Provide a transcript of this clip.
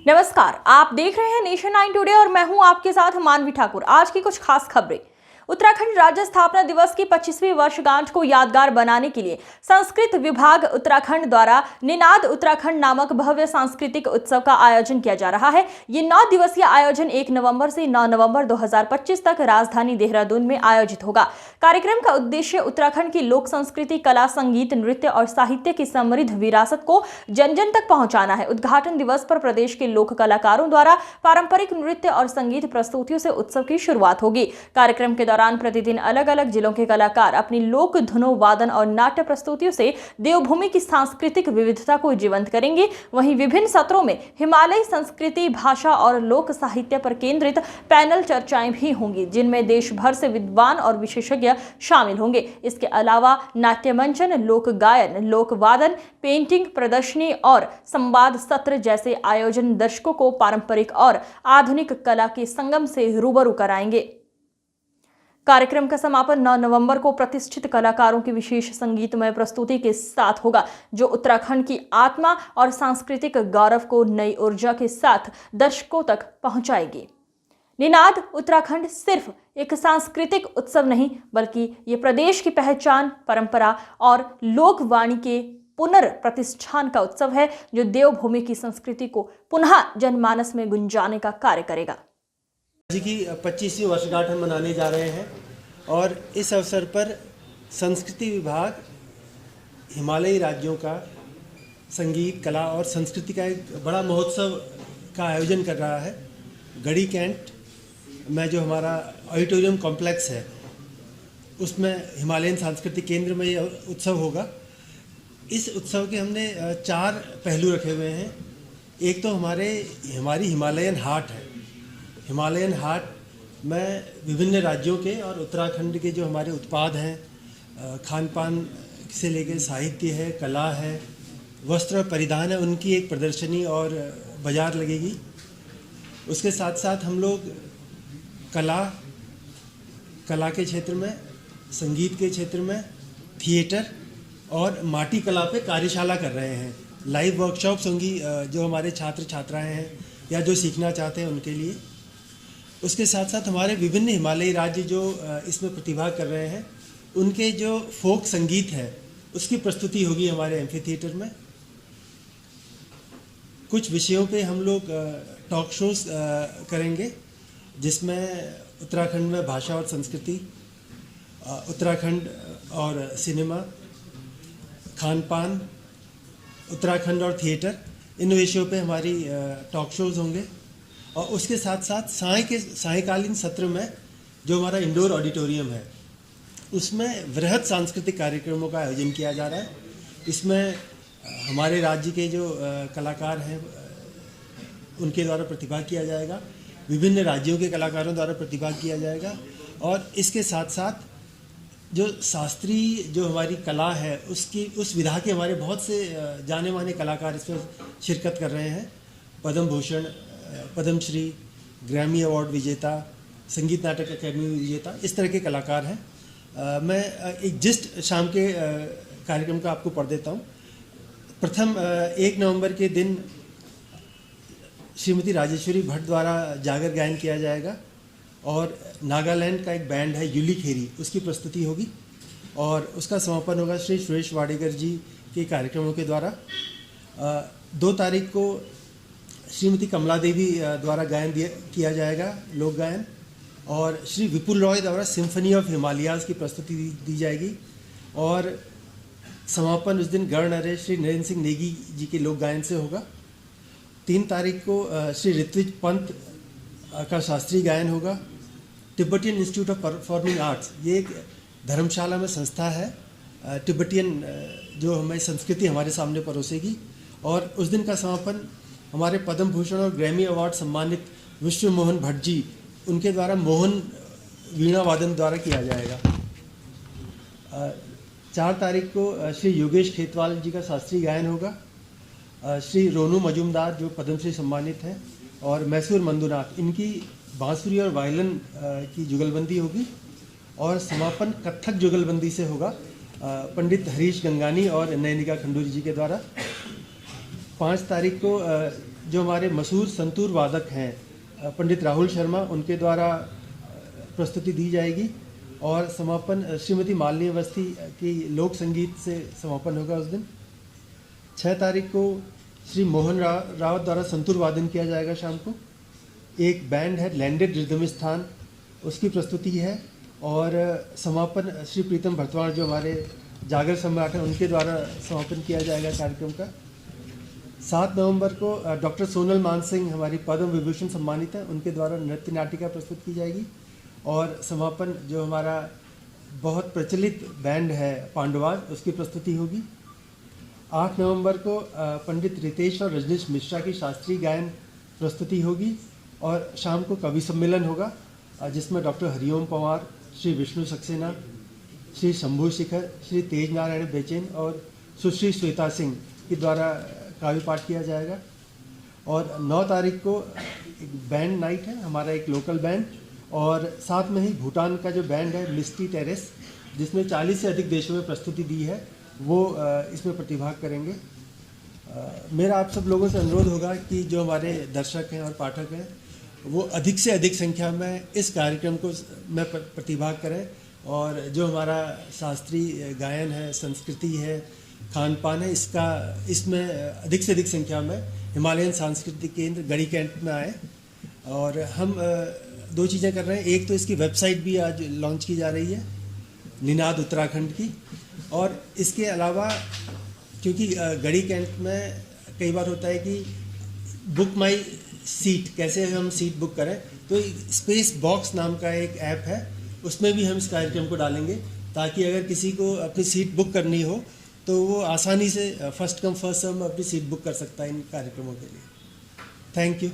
नमस्कार, आप देख रहे हैं नेशन 9 टुडे और मैं हूं आपके साथ मानवी ठाकुर। आज की कुछ खास खबरें। उत्तराखंड राज्य स्थापना दिवस की 25वीं वर्षगांठ को यादगार बनाने के लिए संस्कृत विभाग उत्तराखंड द्वारा निनाद उत्तराखंड नामक भव्य सांस्कृतिक उत्सव का आयोजन किया जा रहा है। ये 9 दिवसीय आयोजन 1 नवंबर से 9 नवंबर 2025 तक राजधानी देहरादून में आयोजित होगा। कार्यक्रम का उद्देश्य उत्तराखंड की लोक संस्कृति, कला, संगीत, नृत्य और साहित्य की समृद्ध विरासत को जन जन तक पहुंचाना है। उद्घाटन दिवस पर प्रदेश के लोक कलाकारों द्वारा पारंपरिक नृत्य और संगीत प्रस्तुतियों से उत्सव की शुरुआत होगी। कार्यक्रम के दौरान प्रतिदिन अलग अलग जिलों के कलाकार अपनी लोक धुनों, वादन और नाट्य प्रस्तुतियों से देवभूमि की सांस्कृतिक विविधता को जीवंत करेंगे। वहीं विभिन्न सत्रों में हिमालयी संस्कृति, भाषा और लोक साहित्य पर केंद्रित पैनल चर्चाएं भी होंगी, जिनमें देश भर से विद्वान और विशेषज्ञ शामिल होंगे। इसके अलावा नाट्य मंचन, लोक गायन, लोक वादन, पेंटिंग प्रदर्शनी और संवाद सत्र जैसे आयोजन दर्शकों को पारंपरिक और आधुनिक कला के संगम से रूबरू कराएंगे। कार्यक्रम का समापन 9 नवंबर को प्रतिष्ठित कलाकारों की विशेष संगीतमय प्रस्तुति के साथ होगा, जो उत्तराखंड की आत्मा और सांस्कृतिक गौरव को नई ऊर्जा के साथ दर्शकों तक पहुंचाएगी। निनाद उत्तराखंड सिर्फ एक सांस्कृतिक उत्सव नहीं, बल्कि ये प्रदेश की पहचान, परंपरा और लोकवाणी के पुनर्प्रतिष्ठान का उत्सव है, जो देवभूमि की संस्कृति को पुनः जनमानस में गुंजाने का कार्य करेगा। जी की 25वीं वर्षगांठ हम मनाने जा रहे हैं और इस अवसर पर संस्कृति विभाग हिमालयी राज्यों का संगीत, कला और संस्कृति का एक बड़ा महोत्सव का आयोजन कर रहा है। गढ़ी कैंट में जो हमारा ऑडिटोरियम कॉम्प्लेक्स है, उसमें हिमालयन सांस्कृतिक केंद्र में ये उत्सव होगा। इस उत्सव के हमने 4 पहलू रखे हुए हैं। एक तो हमारी हिमालयन हाट है। हिमालयन हाट में विभिन्न राज्यों के और उत्तराखंड के जो हमारे उत्पाद हैं, खान पान से लेकर साहित्य है, कला है, वस्त्र और परिधान है, उनकी एक प्रदर्शनी और बाजार लगेगी। उसके साथ साथ हम लोग कला के क्षेत्र में, संगीत के क्षेत्र में, थिएटर और माटी कला पे कार्यशाला कर रहे हैं। लाइव वर्कशॉप्स होंगी जो हमारे छात्र छात्राएं हैं या जो सीखना चाहते हैं उनके लिए। उसके साथ साथ हमारे विभिन्न हिमालयी राज्य जो इसमें प्रतिभा कर रहे हैं, उनके जो फोक संगीत है उसकी प्रस्तुति होगी हमारे एम्फी थिएटर में। कुछ विषयों पे हम लोग टॉक शोज करेंगे, जिसमें उत्तराखंड में भाषा और संस्कृति, उत्तराखंड और सिनेमा, खान पान, उत्तराखंड और थिएटर, इन विषयों पे हमारी टॉक शोज होंगे। और उसके साथ साथ सायकालीन सत्र में जो हमारा इंडोर ऑडिटोरियम है, उसमें वृहद सांस्कृतिक कार्यक्रमों का आयोजन किया जा रहा है। इसमें हमारे राज्य के जो कलाकार हैं उनके द्वारा प्रतिभाग किया जाएगा, विभिन्न राज्यों के कलाकारों द्वारा प्रतिभाग किया जाएगा। और इसके साथ साथ जो शास्त्रीय जो हमारी कला है उस विधा के हमारे बहुत से जाने माने कलाकार इसमें शिरकत कर रहे हैं। पद्म भूषण, पद्मश्री, ग्रैमी अवार्ड विजेता, संगीत नाटक अकादमी विजेता, इस तरह के कलाकार हैं। मैं एक जिस्ट शाम के कार्यक्रम का आपको पढ़ देता हूँ। प्रथम 1 नवंबर के दिन श्रीमती राजेश्वरी भट्ट द्वारा जागर गायन किया जाएगा और नागालैंड का एक बैंड है युली खेरी, उसकी प्रस्तुति होगी। और उसका समापन होगा श्री सुरेश वाडेकर जी के कार्यक्रमों के द्वारा। 2 तारीख को श्रीमती कमला देवी द्वारा गायन किया जाएगा, लोक गायन। और श्री विपुल रॉय द्वारा सिम्फनी ऑफ हिमालयाज़ की प्रस्तुति दी जाएगी। और समापन उस दिन गढ़ नरेश श्री नरेंद्र सिंह नेगी जी के लोक गायन से होगा। 3 तारीख को श्री ऋत्विज पंत का शास्त्रीय गायन होगा। Tibetan institute of performing arts, ये एक धर्मशाला में संस्था है, तिब्बतियन जो हमें संस्कृति हमारे सामने परोसेगी। और उस दिन का समापन हमारे पद्म भूषण और ग्रैमी अवार्ड सम्मानित विश्व मोहन भट्ट जी, उनके द्वारा मोहन वीणा वादन द्वारा किया जाएगा। 4 तारीख को श्री योगेश खेतवाल जी का शास्त्रीय गायन होगा। श्री रोनू मजुमदार जो पद्मश्री सम्मानित हैं, और मैसूर मंदुनाथ, इनकी बांसुरी और वायलिन की जुगलबंदी होगी। और समापन कथक जुगलबंदी से होगा पंडित हरीश गंगानी और नयनिका खंडूरी जी के द्वारा। 5 तारीख को जो हमारे मशहूर संतूर वादक हैं पंडित राहुल शर्मा, उनके द्वारा प्रस्तुति दी जाएगी। और समापन श्रीमती मालिनी अवस्थी की लोक संगीत से समापन होगा उस दिन। 6 तारीख को श्री मोहन रावत द्वारा संतूर वादन किया जाएगा शाम को। एक बैंड है लैंडेड रिदमिस्थान, उसकी प्रस्तुति है। और समापन श्री प्रीतम भरतवाड़ जो हमारे जागर सम्राट हैं, उनके द्वारा समापन किया जाएगा कार्यक्रम का। 7 नवंबर को डॉक्टर सोनल मानसिंह हमारी पद्म विभूषण सम्मानित हैं, उनके द्वारा नृत्य नाटिका प्रस्तुत की जाएगी। और समापन जो हमारा बहुत प्रचलित बैंड है पांडवाज, उसकी प्रस्तुति होगी। 8 नवंबर को पंडित रितेश और रजनीश मिश्रा की शास्त्रीय गायन प्रस्तुति होगी। और शाम को कवि सम्मेलन होगा जिसमें डॉक्टर हरिओम पंवार, श्री विष्णु सक्सेना, श्री शंभू शिखर, श्री तेज नारायण बेचैन और सुश्री श्वेता सिंह के द्वारा काव्य पाठ किया जाएगा। और 9 तारीख को एक बैंड नाइट है, हमारा एक लोकल बैंड। और साथ में ही भूटान का जो बैंड है मिस्टी टेरेस, जिसमें 40 से अधिक देशों में प्रस्तुति दी है, वो इसमें प्रतिभाग करेंगे। मेरा आप सब लोगों से अनुरोध होगा कि जो हमारे दर्शक हैं और पाठक हैं, वो अधिक से अधिक संख्या में इस कार्यक्रम को में प्रतिभाग करें। और जो हमारा शास्त्रीय गायन है, संस्कृति है, खान पान है, इसमें अधिक से अधिक संख्या में हिमालयन सांस्कृतिक केंद्र गढ़ी कैंट में आए। और हम 2 चीज़ें कर रहे हैं। एक तो इसकी वेबसाइट भी आज लॉन्च की जा रही है, निनाद उत्तराखंड की। और इसके अलावा क्योंकि गढ़ी कैंट में कई बार होता है कि बुक माई सीट, कैसे हम सीट बुक करें, तो स्पेस बॉक्स नाम का एक ऐप है, उसमें भी हम इस कार्यक्रम को डालेंगे, ताकि अगर किसी को अपनी सीट बुक करनी हो तो वो आसानी से फर्स्ट कम फर्स्ट सर्व अपनी सीट बुक कर सकता है इन कार्यक्रमों के लिए। Thank you.